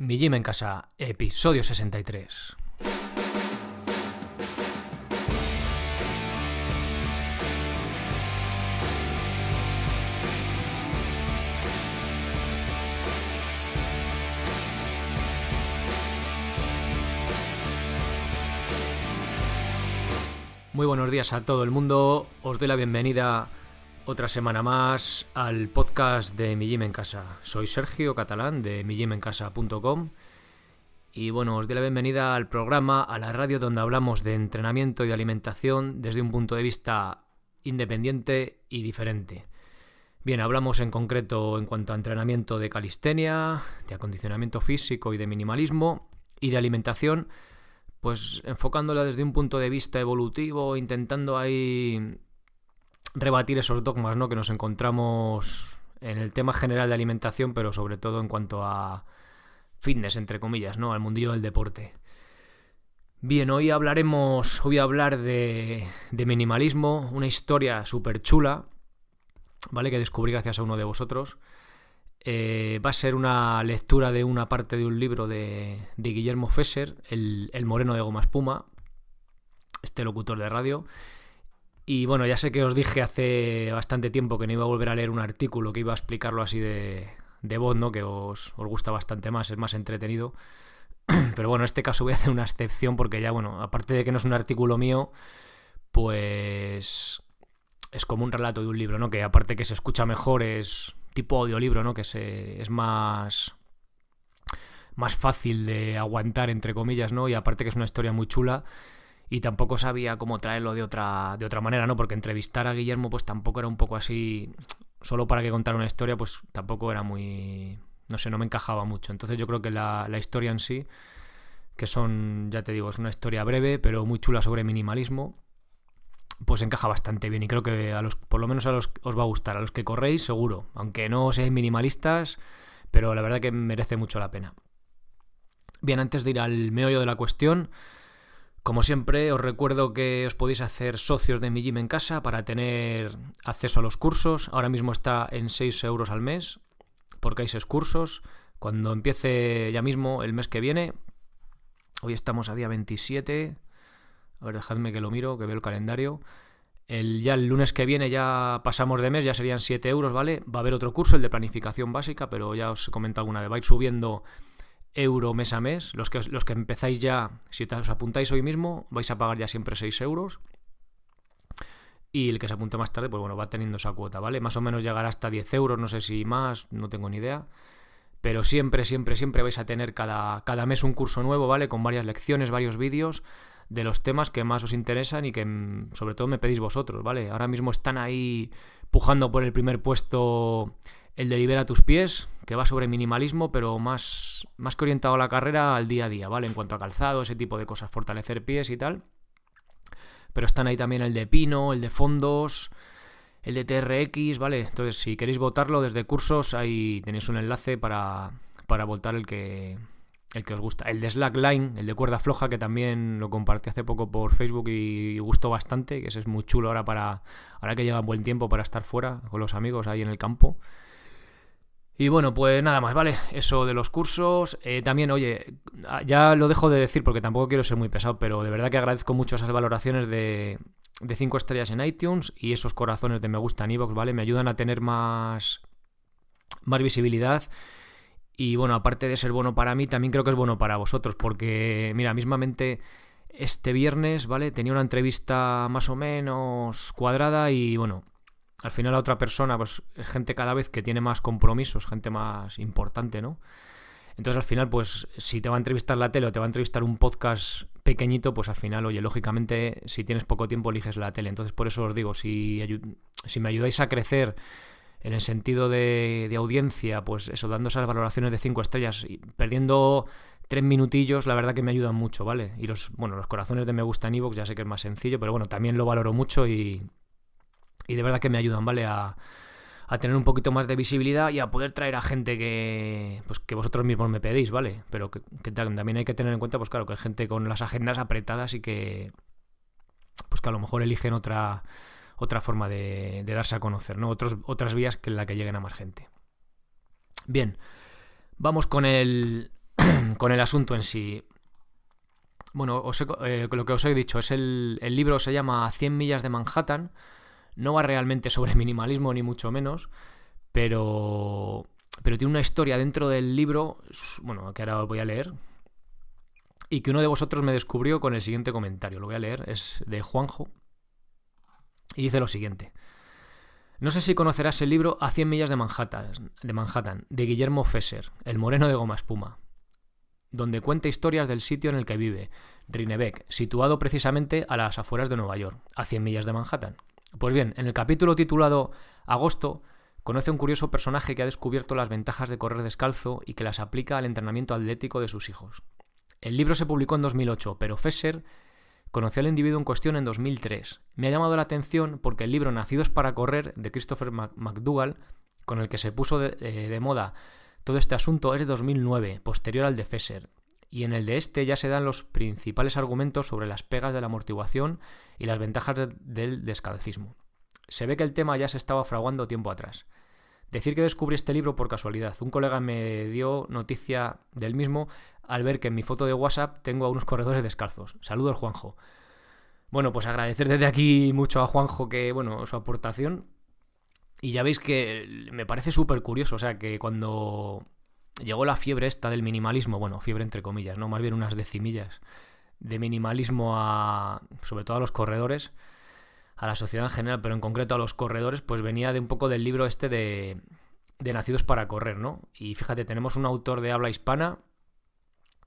Mi Gym en Casa, episodio 63. Muy buenos días a todo el mundo, os doy la bienvenida otra semana más al podcast de Mi Gym en Casa. Soy Sergio Catalán de migymencasa.com y bueno, os doy la bienvenida al programa, a la radio donde hablamos de entrenamiento y de alimentación desde un punto de vista independiente y diferente. Bien, hablamos en concreto en cuanto a entrenamiento de calistenia, de acondicionamiento físico y de minimalismo, y de alimentación, pues enfocándola desde un punto de vista evolutivo, intentando ahí rebatir esos dogmas, ¿no?, que nos encontramos en el tema general de alimentación, pero sobre todo en cuanto a fitness, entre comillas, ¿no?, al mundillo del deporte. Bien, hoy voy a hablar de minimalismo, una historia súper chula, ¿vale?, que descubrí gracias a uno de vosotros. Va a ser una lectura de una parte de un libro de Guillermo Fesser, el moreno de goma espuma, este locutor de radio. Y bueno, ya sé que os dije hace bastante tiempo que no iba a volver a leer un artículo, que iba a explicarlo así de voz, ¿no?, que os gusta bastante más, es más entretenido. Pero bueno, en este caso voy a hacer una excepción porque ya, bueno, aparte de que no es un artículo mío, pues es como un relato de un libro, ¿no?, que aparte que se escucha mejor, es tipo audiolibro, ¿no?, que es más fácil de aguantar, entre comillas, ¿no?, y aparte que es una historia muy chula. Y tampoco sabía cómo traerlo de otra manera, ¿no? Porque entrevistar a Guillermo pues tampoco era un poco así, solo para que contara una historia, pues tampoco era muy, no sé, no me encajaba mucho. Entonces yo creo que la historia en sí, que ya te digo, es una historia breve, pero muy chula sobre minimalismo, pues encaja bastante bien. Y creo que por lo menos a los os va a gustar. A los que corréis, seguro. Aunque no seáis minimalistas, pero la verdad que merece mucho la pena. Bien, antes de ir al meollo de la cuestión, como siempre, os recuerdo que os podéis hacer socios de Mi Gym en Casa para tener acceso a los cursos. Ahora mismo está en 6 euros al mes, porque hay 6 cursos. Cuando empiece ya mismo el mes que viene, hoy estamos a día 27, a ver, dejadme que lo miro, que veo el calendario. Ya el lunes que viene ya pasamos de mes, ya serían 7 euros, ¿vale? Va a haber otro curso, el de planificación básica, pero ya os he comentado alguna vez, vais subiendo euro mes a mes. Los que empezáis ya, si os apuntáis hoy mismo, vais a pagar ya siempre 6 euros. Y el que se apunte más tarde, pues bueno, va teniendo esa cuota, ¿vale? Más o menos llegará hasta 10 euros, no sé si más, no tengo ni idea. Pero siempre vais a tener cada mes un curso nuevo, ¿vale? Con varias lecciones, varios vídeos de los temas que más os interesan y que sobre todo me pedís vosotros, ¿vale? Ahora mismo están ahí pujando por el primer puesto el de Libera tus pies, que va sobre minimalismo, pero más que orientado a la carrera, al día a día, ¿vale? En cuanto a calzado, ese tipo de cosas, fortalecer pies y tal. Pero están ahí también el de pino, el de fondos, el de TRX, ¿vale? Entonces, si queréis votarlo desde cursos, ahí tenéis un enlace para votar el que os gusta. El de Slackline, el de cuerda floja, que también lo compartí hace poco por Facebook y gustó bastante, que ese es muy chulo ahora que llega buen tiempo para estar fuera con los amigos ahí en el campo. Y bueno, pues nada más, ¿vale? Eso de los cursos. También, oye, ya lo dejo de decir porque tampoco quiero ser muy pesado, pero de verdad que agradezco mucho esas valoraciones de 5 estrellas en iTunes y esos corazones de me gusta en iVoox, ¿vale? Me ayudan a tener más visibilidad. Y bueno, aparte de ser bueno para mí, también creo que es bueno para vosotros, porque, mira, mismamente este viernes, ¿vale?, tenía una entrevista más o menos cuadrada y bueno, al final la otra persona pues es gente cada vez que tiene más compromisos, gente más importante, ¿no? Entonces al final, pues si te va a entrevistar la tele o te va a entrevistar un podcast pequeñito, pues al final, oye, lógicamente si tienes poco tiempo eliges la tele. Entonces por eso os digo, si me ayudáis a crecer en el sentido de audiencia, pues eso, dando esas valoraciones de 5 estrellas y perdiendo 3 minutillos, la verdad que me ayudan mucho, ¿vale? Y los corazones de me gusta en iVoox ya sé que es más sencillo, pero bueno, también lo valoro mucho y de verdad que me ayudan, ¿vale? A tener un poquito más de visibilidad y a poder traer a gente que vosotros mismos me pedís, ¿vale? Pero que también hay que tener en cuenta, pues claro, que hay gente con las agendas apretadas y que pues que a lo mejor eligen otra forma de darse a conocer, ¿no? Otras vías que en la que lleguen a más gente. Bien, vamos con el con el asunto en sí. Bueno, lo que os he dicho es el libro se llama 100 millas de Manhattan. No va realmente sobre minimalismo ni mucho menos, pero tiene una historia dentro del libro, bueno, que ahora os voy a leer, y que uno de vosotros me descubrió con el siguiente comentario. Lo voy a leer, es de Juanjo, y dice lo siguiente. No sé si conocerás el libro A 100 millas de Manhattan, de Guillermo Fesser, el moreno de goma espuma, donde cuenta historias del sitio en el que vive, Rinebeck, situado precisamente a las afueras de Nueva York, a 100 millas de Manhattan. Pues bien, en el capítulo titulado Agosto, conoce a un curioso personaje que ha descubierto las ventajas de correr descalzo y que las aplica al entrenamiento atlético de sus hijos. El libro se publicó en 2008, pero Fesser conoció al individuo en cuestión en 2003. Me ha llamado la atención porque el libro Nacidos para correr, de Christopher McDougall, con el que se puso de moda todo este asunto, es de 2009, posterior al de Fesser, y en el de este ya se dan los principales argumentos sobre las pegas de la amortiguación y las ventajas del descalcismo. Se ve que el tema ya se estaba fraguando tiempo atrás. Decir que descubrí este libro por casualidad. Un colega me dio noticia del mismo al ver que en mi foto de WhatsApp tengo a unos corredores descalzos. Saludos, Juanjo. Bueno, pues agradecer desde aquí mucho a Juanjo su aportación. Y ya veis que me parece súper curioso, o sea, que cuando llegó la fiebre esta del minimalismo, bueno, fiebre entre comillas, ¿no? Más bien unas decimillas de minimalismo sobre todo a los corredores, a la sociedad en general, pero en concreto a los corredores, pues venía de un poco del libro este de Nacidos para correr, ¿no? Y fíjate, tenemos un autor de habla hispana,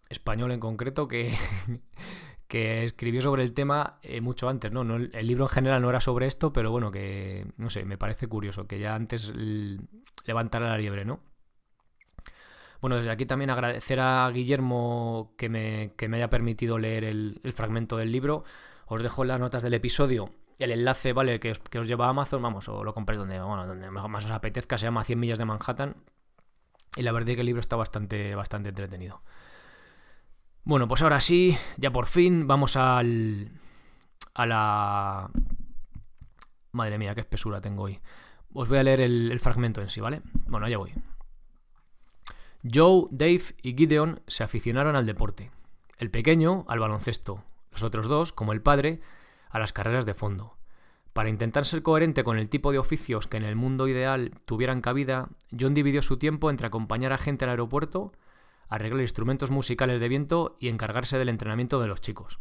español en concreto, que escribió sobre el tema mucho antes, ¿no? El libro en general no era sobre esto, pero bueno, que no sé, me parece curioso que ya antes levantara la liebre, ¿no? Bueno, desde aquí también agradecer a Guillermo que me haya permitido leer el fragmento del libro. Os dejo en las notas del episodio el enlace, ¿vale? Que os lleva a Amazon, vamos, o lo compréis donde más os apetezca, se llama 100 millas de Manhattan. Y la verdad es que el libro está bastante entretenido. Bueno, pues ahora sí, ya por fin, vamos a la... Madre mía, qué espesura tengo hoy. Os voy a leer el fragmento en sí, ¿vale? Bueno, allá voy. Joe, Dave y Gideon se aficionaron al deporte. El pequeño, al baloncesto. Los otros dos, como el padre, a las carreras de fondo. Para intentar ser coherente con el tipo de oficios que en el mundo ideal tuvieran cabida, John dividió su tiempo entre acompañar a gente al aeropuerto, arreglar instrumentos musicales de viento y encargarse del entrenamiento de los chicos.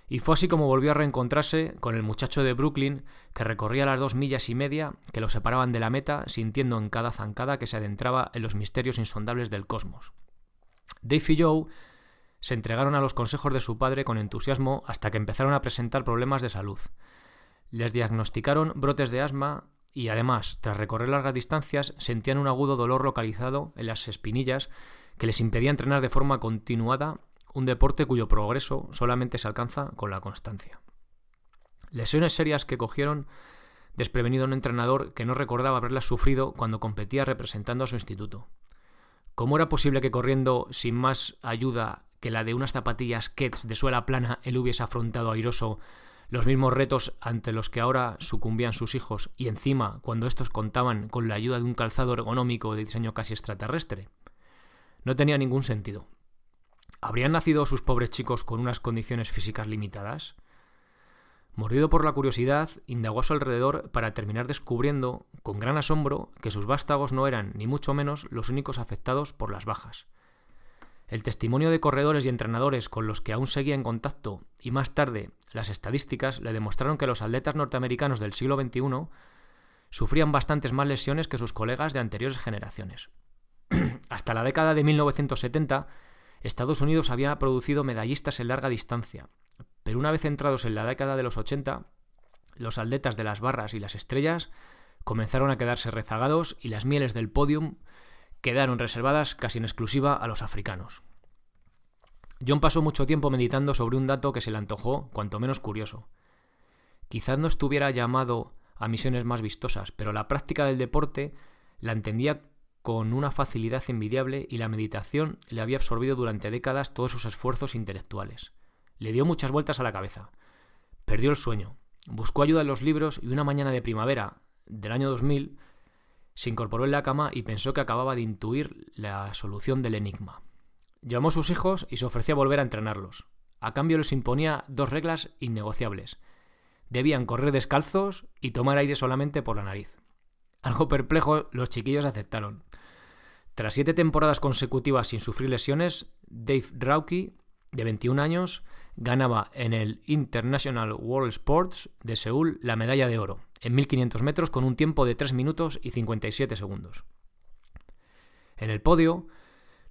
Y fue así como volvió a reencontrarse con el muchacho de Brooklyn que recorría las 2,5 millas que lo separaban de la meta, sintiendo en cada zancada que se adentraba en los misterios insondables del cosmos. Dave y Joe se entregaron a los consejos de su padre con entusiasmo hasta que empezaron a presentar problemas de salud. Les diagnosticaron brotes de asma y además, tras recorrer largas distancias, sentían un agudo dolor localizado en las espinillas que les impedía entrenar de forma continuada un deporte cuyo progreso solamente se alcanza con la constancia. Lesiones serias que cogieron desprevenido a un entrenador que no recordaba haberlas sufrido cuando competía representando a su instituto. ¿Cómo era posible que corriendo sin más ayuda que la de unas zapatillas Keds de suela plana él hubiese afrontado airoso los mismos retos ante los que ahora sucumbían sus hijos y encima cuando estos contaban con la ayuda de un calzado ergonómico de diseño casi extraterrestre? No tenía ningún sentido. ¿Habrían nacido sus pobres chicos con unas condiciones físicas limitadas? Mordido por la curiosidad, indagó a su alrededor para terminar descubriendo, con gran asombro, que sus vástagos no eran, ni mucho menos, los únicos afectados por las bajas. El testimonio de corredores y entrenadores con los que aún seguía en contacto y más tarde las estadísticas le demostraron que los atletas norteamericanos del siglo XXI sufrían bastantes más lesiones que sus colegas de anteriores generaciones. Hasta la década de 1970, Estados Unidos había producido medallistas en larga distancia, pero una vez entrados en la década de los 80, los atletas de las barras y las estrellas comenzaron a quedarse rezagados y las mieles del podium quedaron reservadas casi en exclusiva a los africanos. John pasó mucho tiempo meditando sobre un dato que se le antojó cuanto menos curioso. Quizás no estuviera llamado a misiones más vistosas, pero la práctica del deporte la entendía con una facilidad envidiable y la meditación le había absorbido durante décadas todos sus esfuerzos intelectuales. Le dio muchas vueltas a la cabeza. Perdió el sueño. Buscó ayuda en los libros y una mañana de primavera del año 2000 se incorporó en la cama y pensó que acababa de intuir la solución del enigma. Llamó a sus hijos y se ofreció a volver a entrenarlos. A cambio les imponía 2 reglas innegociables. Debían correr descalzos y tomar aire solamente por la nariz. Algo perplejos, los chiquillos aceptaron. Tras 7 temporadas consecutivas sin sufrir lesiones, Dave Rauki, de 21 años, ganaba en el International World Sports de Seúl la medalla de oro, en 1500 metros con un tiempo de 3 minutos y 57 segundos. En el podio,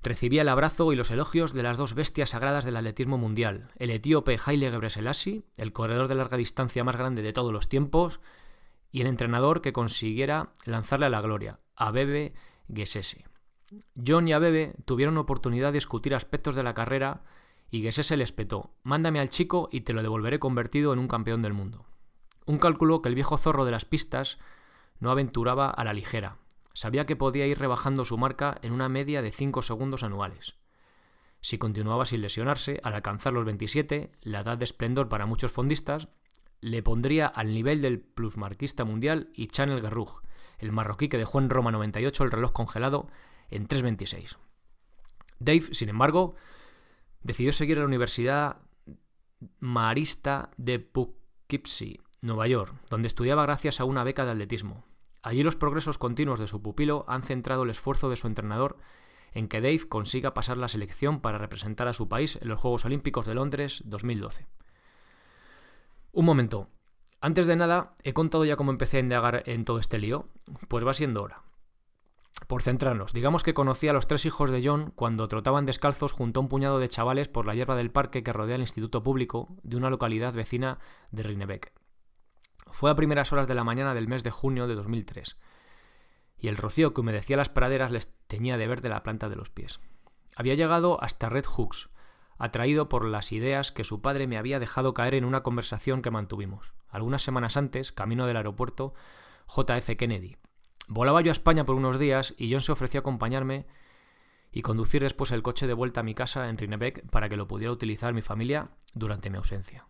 recibía el abrazo y los elogios de las 2 bestias sagradas del atletismo mundial, el etíope Haile Gebrselassie, el corredor de larga distancia más grande de todos los tiempos, y el entrenador que consiguiera lanzarle a la gloria, Abebe Gesese. John y Abebe tuvieron oportunidad de discutir aspectos de la carrera y Gesese les petó: mándame al chico y te lo devolveré convertido en un campeón del mundo. Un cálculo que el viejo zorro de las pistas no aventuraba a la ligera. Sabía que podía ir rebajando su marca en una media de 5 segundos anuales. Si continuaba sin lesionarse, al alcanzar los 27, la edad de esplendor para muchos fondistas, le pondría al nivel del plusmarquista mundial Ichan El Guerrouj, el marroquí que dejó en Roma 98 el reloj congelado en 3:26. Dave, sin embargo, decidió seguir a la Universidad Marista de Poughkeepsie, Nueva York, donde estudiaba gracias a una beca de atletismo. Allí los progresos continuos de su pupilo han centrado el esfuerzo de su entrenador en que Dave consiga pasar la selección para representar a su país en los Juegos Olímpicos de Londres 2012. Un momento. Antes de nada, ¿he contado ya cómo empecé a indagar en todo este lío? Pues va siendo hora. Por centrarnos, digamos que conocí a los 3 hijos de John cuando trotaban descalzos junto a un puñado de chavales por la hierba del parque que rodea el instituto público de una localidad vecina de Rinnebeck. Fue a primeras horas de la mañana del mes de junio de 2003, y el rocío que humedecía las praderas les teñía de verde la planta de los pies. Había llegado hasta Red Hooks, atraído por las ideas que su padre me había dejado caer en una conversación que mantuvimos, algunas semanas antes, camino del aeropuerto JF Kennedy. Volaba yo a España por unos días y John se ofreció a acompañarme y conducir después el coche de vuelta a mi casa en Rinnebeck para que lo pudiera utilizar mi familia durante mi ausencia.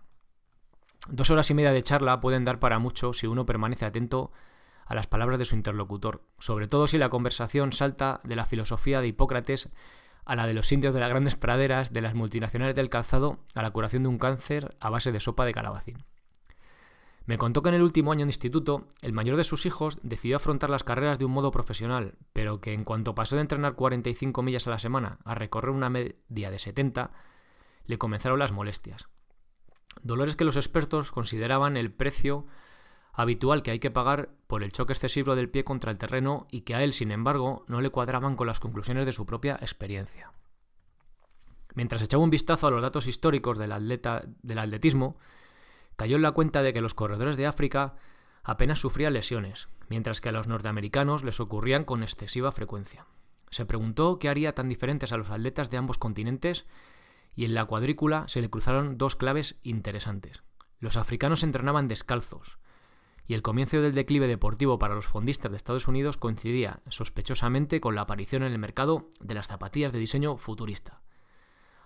2 horas y media de charla pueden dar para mucho si uno permanece atento a las palabras de su interlocutor, sobre todo si la conversación salta de la filosofía de Hipócrates a la de los indios de las grandes praderas, de las multinacionales del calzado, a la curación de un cáncer a base de sopa de calabacín. Me contó que en el último año de instituto, el mayor de sus hijos decidió afrontar las carreras de un modo profesional, pero que en cuanto pasó de entrenar 45 millas a la semana a recorrer una media de 70, le comenzaron las molestias. Dolores que los expertos consideraban el precio habitual que hay que pagar por el choque excesivo del pie contra el terreno y que a él, sin embargo, no le cuadraban con las conclusiones de su propia experiencia. Mientras echaba un vistazo a los datos históricos del atletismo, cayó en la cuenta de que los corredores de África apenas sufrían lesiones, mientras que a los norteamericanos les ocurrían con excesiva frecuencia. Se preguntó qué haría tan diferentes a los atletas de ambos continentes y en la cuadrícula se le cruzaron 2 claves interesantes. Los africanos entrenaban descalzos, y el comienzo del declive deportivo para los fondistas de Estados Unidos coincidía sospechosamente con la aparición en el mercado de las zapatillas de diseño futurista.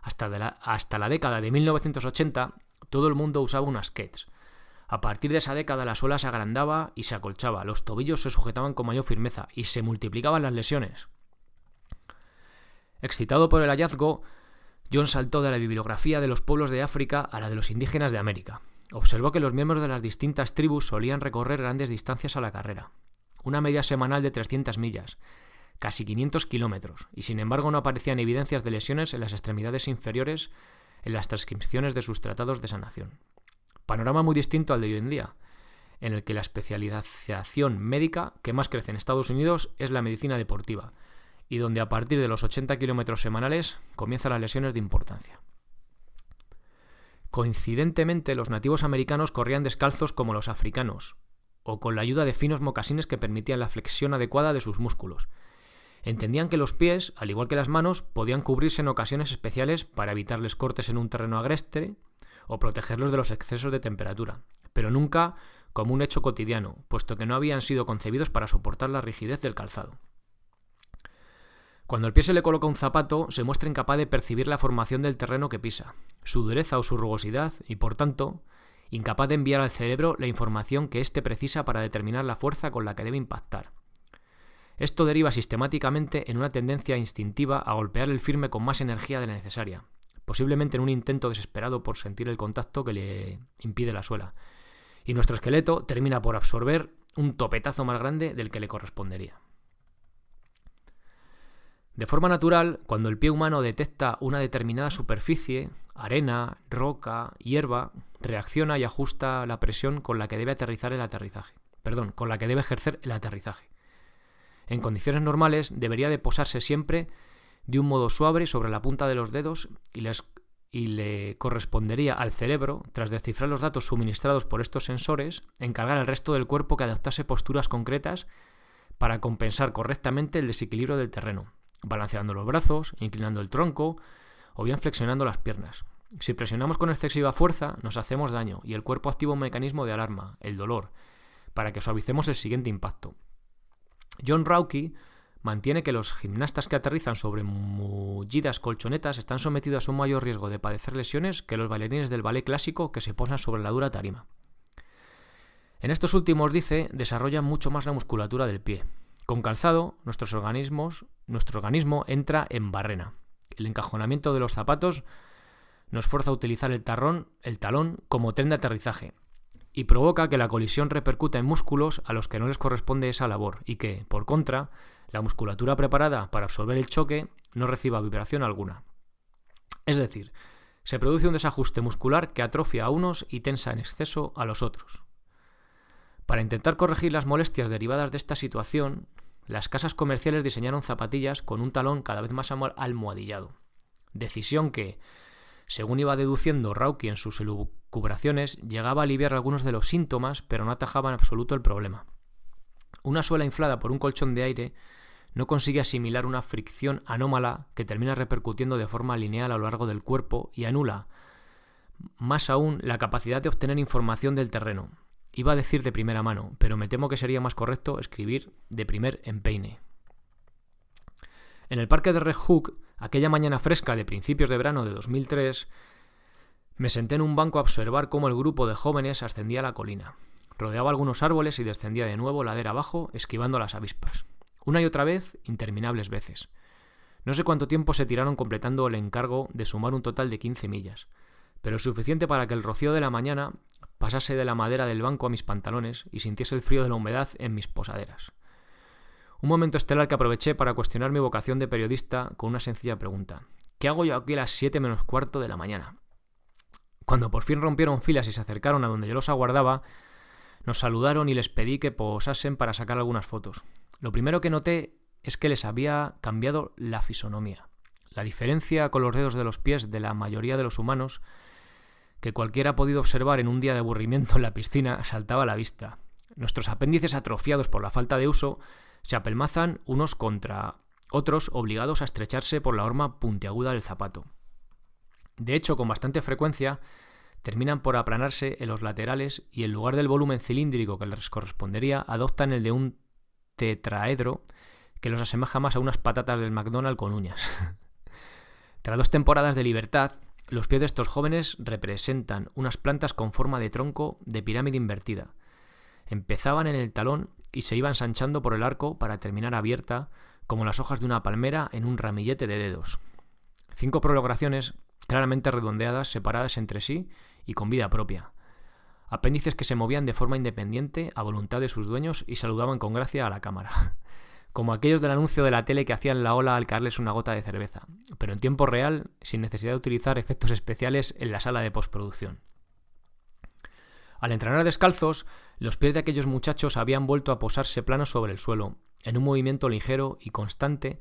Hasta la década de 1980, todo el mundo usaba unas Keds. A partir de esa década la suela se agrandaba y se acolchaba, los tobillos se sujetaban con mayor firmeza y se multiplicaban las lesiones. Excitado por el hallazgo, John saltó de la bibliografía de los pueblos de África a la de los indígenas de América. Observó que los miembros de las distintas tribus solían recorrer grandes distancias a la carrera, una media semanal de 300 millas, casi 500 kilómetros, y sin embargo no aparecían evidencias de lesiones en las extremidades inferiores en las transcripciones de sus tratados de sanación. Panorama muy distinto al de hoy en día, en el que la especialización médica que más crece en Estados Unidos es la medicina deportiva, y donde a partir de los 80 kilómetros semanales comienzan las lesiones de importancia. Coincidentemente, los nativos americanos corrían descalzos como los africanos, o con la ayuda de finos mocasines que permitían la flexión adecuada de sus músculos. Entendían que los pies, al igual que las manos, podían cubrirse en ocasiones especiales para evitarles cortes en un terreno agreste o protegerlos de los excesos de temperatura, pero nunca como un hecho cotidiano, puesto que no habían sido concebidos para soportar la rigidez del calzado. Cuando el pie se le coloca un zapato, se muestra incapaz de percibir la formación del terreno que pisa, su dureza o su rugosidad, y por tanto, incapaz de enviar al cerebro la información que éste precisa para determinar la fuerza con la que debe impactar. Esto deriva sistemáticamente en una tendencia instintiva a golpear el firme con más energía de la necesaria, posiblemente en un intento desesperado por sentir el contacto que le impide la suela. Y nuestro esqueleto termina por absorber un topetazo más grande del que le correspondería. De forma natural, cuando el pie humano detecta una determinada superficie, arena, roca, hierba, reacciona y ajusta la presión con la que debe ejercer el aterrizaje. En condiciones normales debería de posarse siempre de un modo suave sobre la punta de los dedos y le correspondería al cerebro, tras descifrar los datos suministrados por estos sensores, encargar al resto del cuerpo que adoptase posturas concretas para compensar correctamente el desequilibrio del terreno, balanceando los brazos, inclinando el tronco o bien flexionando las piernas. Si presionamos con excesiva fuerza, nos hacemos daño y el cuerpo activa un mecanismo de alarma, el dolor, para que suavicemos el siguiente impacto. John Rauki mantiene que los gimnastas que aterrizan sobre mullidas colchonetas están sometidos a un mayor riesgo de padecer lesiones que los bailarines del ballet clásico que se posan sobre la dura tarima. En estos últimos, dice, desarrollan mucho más la musculatura del pie. Con calzado, nuestro organismo entra en barrena. El encajonamiento de los zapatos nos fuerza a utilizar el talón como tren de aterrizaje y provoca que la colisión repercuta en músculos a los que no les corresponde esa labor y que, por contra, la musculatura preparada para absorber el choque no reciba vibración alguna. Es decir, se produce un desajuste muscular que atrofia a unos y tensa en exceso a los otros. Para intentar corregir las molestias derivadas de esta situación, las casas comerciales diseñaron zapatillas con un talón cada vez más almohadillado. Decisión que, según iba deduciendo Rauki en sus elucubraciones, llegaba a aliviar algunos de los síntomas, pero no atajaba en absoluto el problema. Una suela inflada por un colchón de aire no consigue asimilar una fricción anómala que termina repercutiendo de forma lineal a lo largo del cuerpo y anula, más aún, la capacidad de obtener información del terreno. Iba a decir de primera mano, pero me temo que sería más correcto escribir de primer empeine. En el parque de Red Hook, aquella mañana fresca de principios de verano de 2003, me senté en un banco a observar cómo el grupo de jóvenes ascendía a la colina. Rodeaba algunos árboles y descendía de nuevo ladera abajo, esquivando las avispas. Una y otra vez, interminables veces. No sé cuánto tiempo se tiraron completando el encargo de sumar un total de 15 millas, pero suficiente para que el rocío de la mañana pasase de la madera del banco a mis pantalones y sintiese el frío de la humedad en mis posaderas. Un momento estelar que aproveché para cuestionar mi vocación de periodista con una sencilla pregunta. ¿Qué hago yo aquí a las 7 menos cuarto de la mañana? Cuando por fin rompieron filas y se acercaron a donde yo los aguardaba, nos saludaron y les pedí que posasen para sacar algunas fotos. Lo primero que noté es que les había cambiado la fisonomía. La diferencia con los dedos de los pies de la mayoría de los humanos, que cualquiera ha podido observar en un día de aburrimiento en la piscina, saltaba a la vista. Nuestros apéndices atrofiados por la falta de uso se apelmazan unos contra otros, obligados a estrecharse por la horma puntiaguda del zapato. De hecho, con bastante frecuencia, terminan por aplanarse en los laterales y en lugar del volumen cilíndrico que les correspondería, adoptan el de un tetraedro que los asemeja más a unas patatas del McDonald's con uñas. Tras 2 temporadas de libertad, los pies de estos jóvenes representan unas plantas con forma de tronco de pirámide invertida. Empezaban en el talón y se iban ensanchando por el arco para terminar abierta, como las hojas de una palmera en un ramillete de dedos. 5 prolongaciones claramente redondeadas, separadas entre sí y con vida propia. Apéndices que se movían de forma independiente a voluntad de sus dueños y saludaban con gracia a la cámara. Como aquellos del anuncio de la tele que hacían la ola al caerles una gota de cerveza, pero en tiempo real, sin necesidad de utilizar efectos especiales en la sala de postproducción. Al entrenar descalzos, los pies de aquellos muchachos habían vuelto a posarse planos sobre el suelo, en un movimiento ligero y constante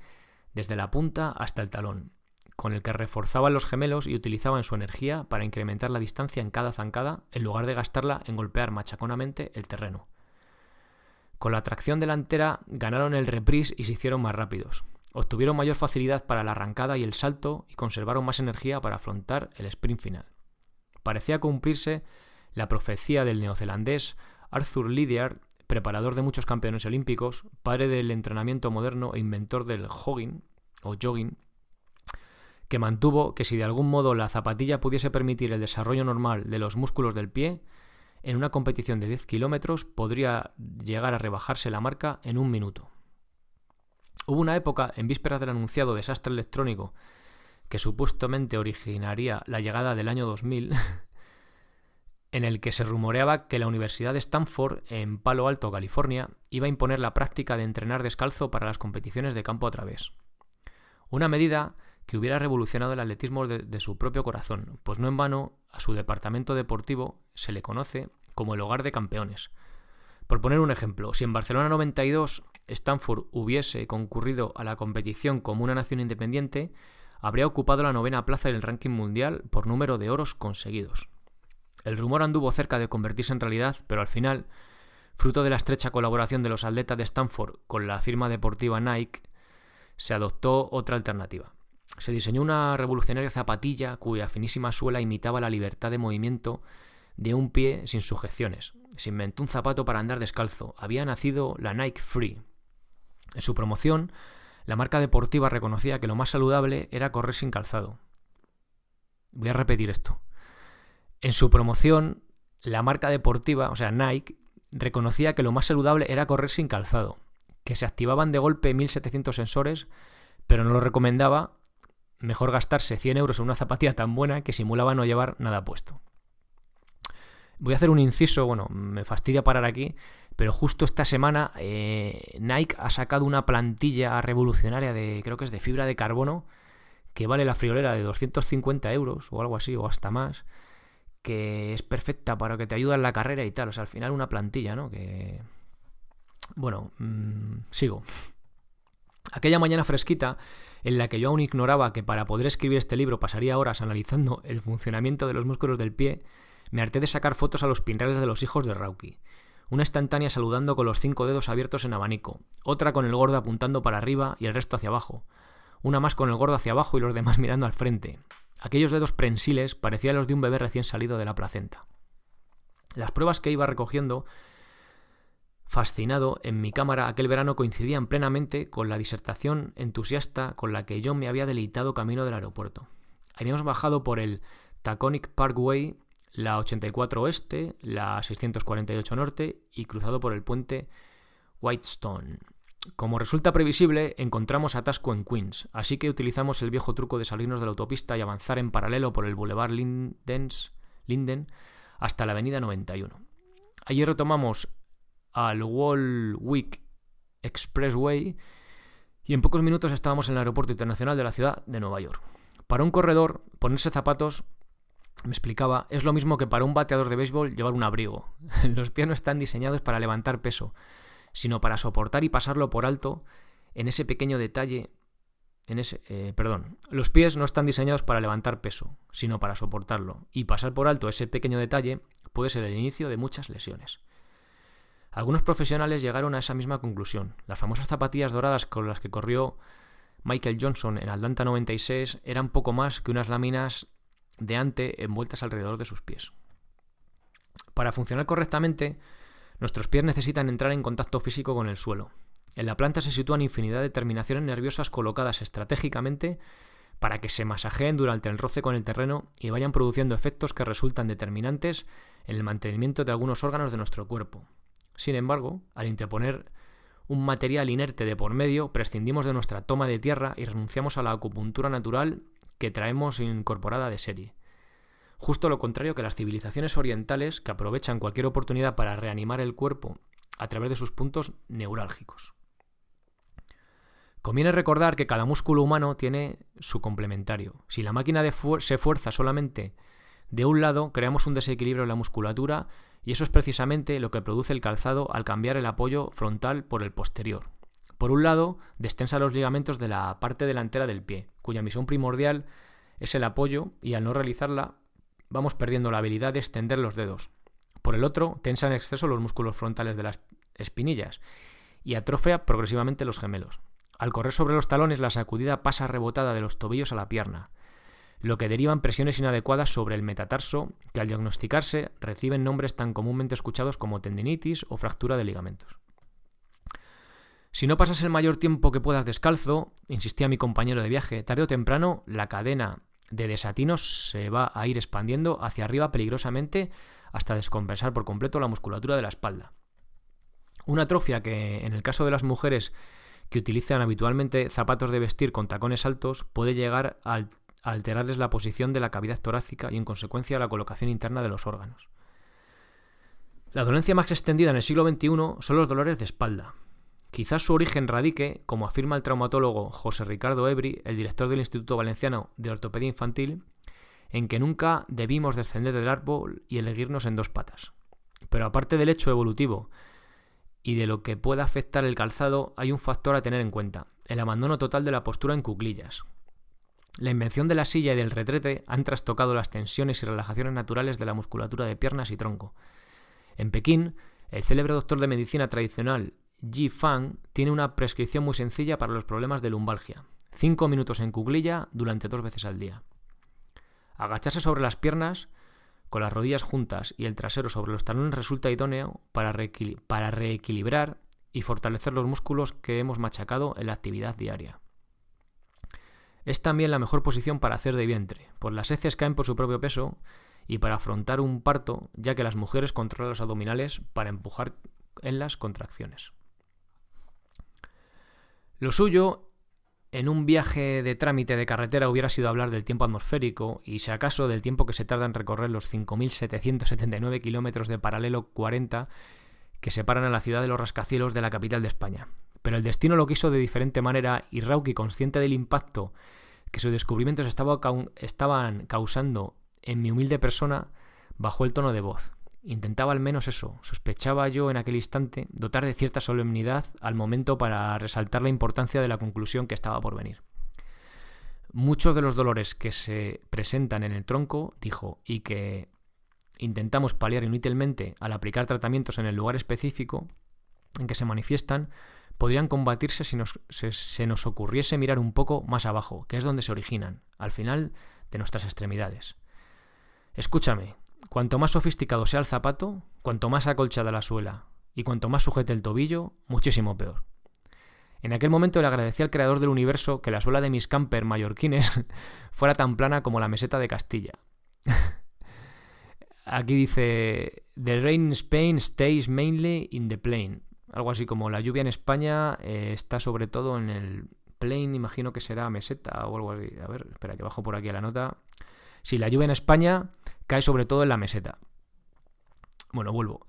desde la punta hasta el talón, con el que reforzaban los gemelos y utilizaban su energía para incrementar la distancia en cada zancada en lugar de gastarla en golpear machaconamente el terreno. Con la tracción delantera ganaron el reprise y se hicieron más rápidos. Obtuvieron mayor facilidad para la arrancada y el salto y conservaron más energía para afrontar el sprint final. Parecía cumplirse la profecía del neozelandés Arthur Lydiard, preparador de muchos campeones olímpicos, padre del entrenamiento moderno e inventor del jogging, que mantuvo que si de algún modo la zapatilla pudiese permitir el desarrollo normal de los músculos del pie, en una competición de 10 kilómetros podría llegar a rebajarse la marca en 1 minuto. Hubo una época, en vísperas del anunciado desastre electrónico que supuestamente originaría la llegada del año 2000, en el que se rumoreaba que la Universidad de Stanford, en Palo Alto, California, iba a imponer la práctica de entrenar descalzo para las competiciones de campo a través. Una medida que hubiera revolucionado el atletismo de su propio corazón, pues no en vano a su departamento deportivo se le conoce como el hogar de campeones. Por poner un ejemplo, si en Barcelona 92 Stanford hubiese concurrido a la competición como una nación independiente, habría ocupado la 9ª plaza en el ranking mundial por número de oros conseguidos. El rumor anduvo cerca de convertirse en realidad, pero al final, fruto de la estrecha colaboración de los atletas de Stanford con la firma deportiva Nike, se adoptó otra alternativa. Se diseñó una revolucionaria zapatilla cuya finísima suela imitaba la libertad de movimiento de un pie sin sujeciones. Se inventó un zapato para andar descalzo. Había nacido la Nike Free. En su promoción, la marca deportiva reconocía que lo más saludable era correr sin calzado. Voy a repetir esto. En su promoción, la marca deportiva, o sea, Nike, reconocía que lo más saludable era correr sin calzado, que se activaban de golpe 1700 sensores, pero no lo recomendaba, mejor gastarse 100 euros en una zapatilla tan buena que simulaba no llevar nada puesto. Voy a hacer un inciso, bueno, me fastidia parar aquí, pero justo esta semana Nike ha sacado una plantilla revolucionaria creo que es de fibra de carbono, que vale la friolera de 250 euros o algo así, o hasta más, que es perfecta para que te ayude en la carrera y tal. O sea, al final una plantilla, ¿no? Que... Bueno, sigo. Aquella mañana fresquita, en la que yo aún ignoraba que para poder escribir este libro pasaría horas analizando el funcionamiento de los músculos del pie, me harté de sacar fotos a los pinnales de los hijos de Rauki. Una instantánea saludando con los 5 dedos abiertos en abanico, otra con el gordo apuntando para arriba y el resto hacia abajo, una más con el gordo hacia abajo y los demás mirando al frente. Aquellos dedos prensiles parecían los de un bebé recién salido de la placenta. Las pruebas que iba recogiendo, fascinado, en mi cámara aquel verano coincidían plenamente con la disertación entusiasta con la que yo me había deleitado camino del aeropuerto. Habíamos bajado por el Taconic Parkway, la 84 Oeste, la 648 Norte y cruzado por el puente Whitestone. Como resulta previsible, encontramos atasco en Queens, así que utilizamos el viejo truco de salirnos de la autopista y avanzar en paralelo por el Boulevard Linden hasta la avenida 91. Allí retomamos al Walwick Expressway y en pocos minutos estábamos en el aeropuerto internacional de la ciudad de Nueva York. Para un corredor, ponerse zapatos, me explicaba, es lo mismo que para un bateador de béisbol llevar un abrigo. Los pies no están diseñados para levantar peso, sino para soportar y pasarlo por alto en ese pequeño detalle. Los pies no están diseñados para levantar peso, sino para soportarlo, y pasar por alto ese pequeño detalle puede ser el inicio de muchas lesiones. Algunos profesionales llegaron a esa misma conclusión. Las famosas zapatillas doradas con las que corrió Michael Johnson en Atlanta 96 eran poco más que unas láminas de ante envueltas alrededor de sus pies. Para funcionar correctamente, nuestros pies necesitan entrar en contacto físico con el suelo. En la planta se sitúan infinidad de terminaciones nerviosas colocadas estratégicamente para que se masajeen durante el roce con el terreno y vayan produciendo efectos que resultan determinantes en el mantenimiento de algunos órganos de nuestro cuerpo. Sin embargo, al interponer un material inerte de por medio, prescindimos de nuestra toma de tierra y renunciamos a la acupuntura natural que traemos incorporada de serie. Justo lo contrario que las civilizaciones orientales, que aprovechan cualquier oportunidad para reanimar el cuerpo a través de sus puntos neurálgicos. Conviene recordar que cada músculo humano tiene su complementario. Si la máquina se fuerza solamente de un lado, creamos un desequilibrio en la musculatura y eso es precisamente lo que produce el calzado al cambiar el apoyo frontal por el posterior. Por un lado, destensa los ligamentos de la parte delantera del pie, cuya misión primordial es el apoyo y al no realizarla vamos perdiendo la habilidad de extender los dedos. Por el otro, tensa en exceso los músculos frontales de las espinillas y atrofia progresivamente los gemelos. Al correr sobre los talones, la sacudida pasa rebotada de los tobillos a la pierna, lo que deriva en presiones inadecuadas sobre el metatarso, que al diagnosticarse reciben nombres tan comúnmente escuchados como tendinitis o fractura de ligamentos. Si no pasas el mayor tiempo que puedas descalzo, insistía mi compañero de viaje, tarde o temprano la cadena de desatinos se va a ir expandiendo hacia arriba peligrosamente hasta descompensar por completo la musculatura de la espalda. Una atrofia que, en el caso de las mujeres que utilizan habitualmente zapatos de vestir con tacones altos puede llegar a alterarles la posición de la cavidad torácica y en consecuencia la colocación interna de los órganos. La dolencia más extendida en el siglo XXI son los dolores de espalda. Quizás su origen radique, como afirma el traumatólogo José Ricardo Ebri, el director del Instituto Valenciano de Ortopedia Infantil, en que nunca debimos descender del árbol y erguirnos en dos patas. Pero aparte del hecho evolutivo y de lo que pueda afectar el calzado, hay un factor a tener en cuenta: el abandono total de la postura en cuclillas. La invención de la silla y del retrete han trastocado las tensiones y relajaciones naturales de la musculatura de piernas y tronco. En Pekín, el célebre doctor de medicina tradicional Ji Fang tiene una prescripción muy sencilla para los problemas de lumbalgia: 5 minutos en cuclilla durante 2 veces al día. Agacharse sobre las piernas, con las rodillas juntas y el trasero sobre los talones resulta idóneo para reequilibrar y fortalecer los músculos que hemos machacado en la actividad diaria. Es también la mejor posición para hacer de vientre, pues las heces caen por su propio peso, y para afrontar un parto, ya que las mujeres controlan los abdominales para empujar en las contracciones. Lo suyo en un viaje de trámite de carretera hubiera sido hablar del tiempo atmosférico y, si acaso, del tiempo que se tarda en recorrer los 5.779 kilómetros de paralelo 40 que separan a la ciudad de los rascacielos de la capital de España. Pero el destino lo quiso de diferente manera y Rauki, consciente del impacto que sus descubrimientos estaban causando en mi humilde persona, bajó el tono de voz. Intentaba al menos eso, sospechaba yo en aquel instante, dotar de cierta solemnidad al momento para resaltar la importancia de la conclusión que estaba por venir. Muchos de los dolores que se presentan en el tronco, dijo, y que intentamos paliar inútilmente al aplicar tratamientos en el lugar específico en que se manifiestan, podrían combatirse si se nos ocurriese mirar un poco más abajo, que es donde se originan, al final de nuestras extremidades. Escúchame. Cuanto más sofisticado sea el zapato, cuanto más acolchada la suela y cuanto más sujete el tobillo, muchísimo peor. En aquel momento le agradecí al creador del universo que la suela de mis camper mallorquines fuera tan plana como la meseta de Castilla. Aquí dice: The rain in Spain stays mainly in the plain. Algo así como: la lluvia en España está sobre todo en el plain, imagino que será meseta o algo así. A ver, espera que bajo por aquí a la nota. Sí, la lluvia en España cae sobre todo en la meseta. Bueno, vuelvo.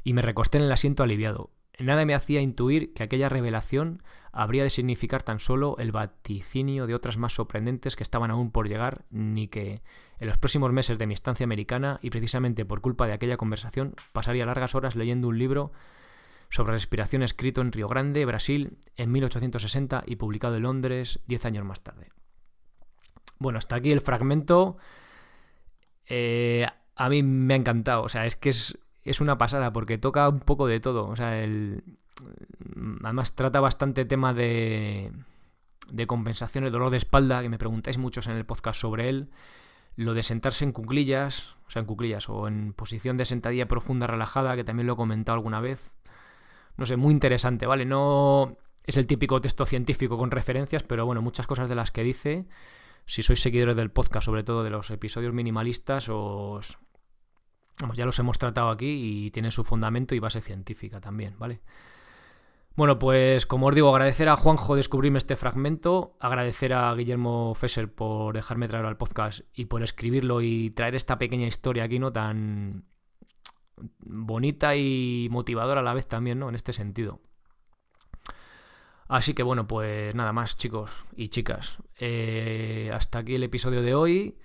Y me recosté en el asiento aliviado. Nada me hacía intuir que aquella revelación habría de significar tan solo el vaticinio de otras más sorprendentes que estaban aún por llegar, ni que en los próximos meses de mi estancia americana, y precisamente por culpa de aquella conversación, pasaría largas horas leyendo un libro sobre respiración escrito en Río Grande, Brasil, en 1860 y publicado en Londres 10 años más tarde. Bueno, hasta aquí el fragmento. A mí me ha encantado. O sea, es que es una pasada porque toca un poco de todo. O sea, además trata bastante tema de compensación, el dolor de espalda, que me preguntáis muchos en el podcast sobre él. Lo de sentarse en cuclillas, o en posición de sentadilla profunda relajada, que también lo he comentado alguna vez. No sé, muy interesante, ¿vale? No es el típico texto científico con referencias, pero bueno, muchas cosas de las que dice, si sois seguidores del podcast, sobre todo de los episodios minimalistas, ya los hemos tratado aquí y tienen su fundamento y base científica también, ¿vale? Bueno, pues como os digo, agradecer a Juanjo descubrirme este fragmento, agradecer a Guillermo Fesser por dejarme traerlo al podcast y por escribirlo y traer esta pequeña historia aquí, ¿no? Tan bonita y motivadora a la vez también, ¿no? En este sentido. Así que bueno, pues nada más, chicos y chicas. Hasta aquí el episodio de hoy.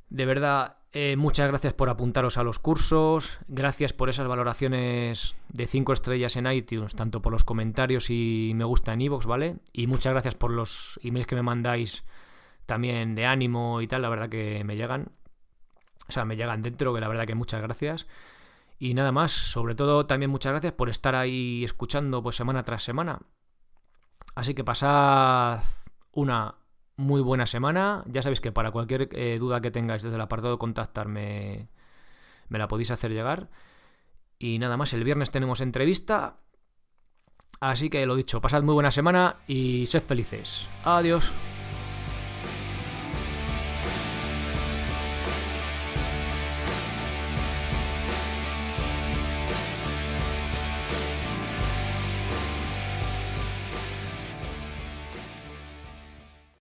De verdad, muchas gracias por apuntaros a los cursos. Gracias por esas valoraciones de 5 estrellas en iTunes, tanto por los comentarios y me gusta en iVoox, ¿vale? Y muchas gracias por los emails que me mandáis también de ánimo y tal. La verdad que me llegan. O sea, me llegan dentro, que la verdad que muchas gracias. Y nada más, sobre todo también muchas gracias por estar ahí escuchando pues semana tras semana. Así que pasad una muy buena semana. Ya sabéis que para cualquier duda que tengáis desde el apartado de contactarme me la podéis hacer llegar. Y nada más, el viernes tenemos entrevista. Así que lo dicho, pasad muy buena semana y sed felices. Adiós.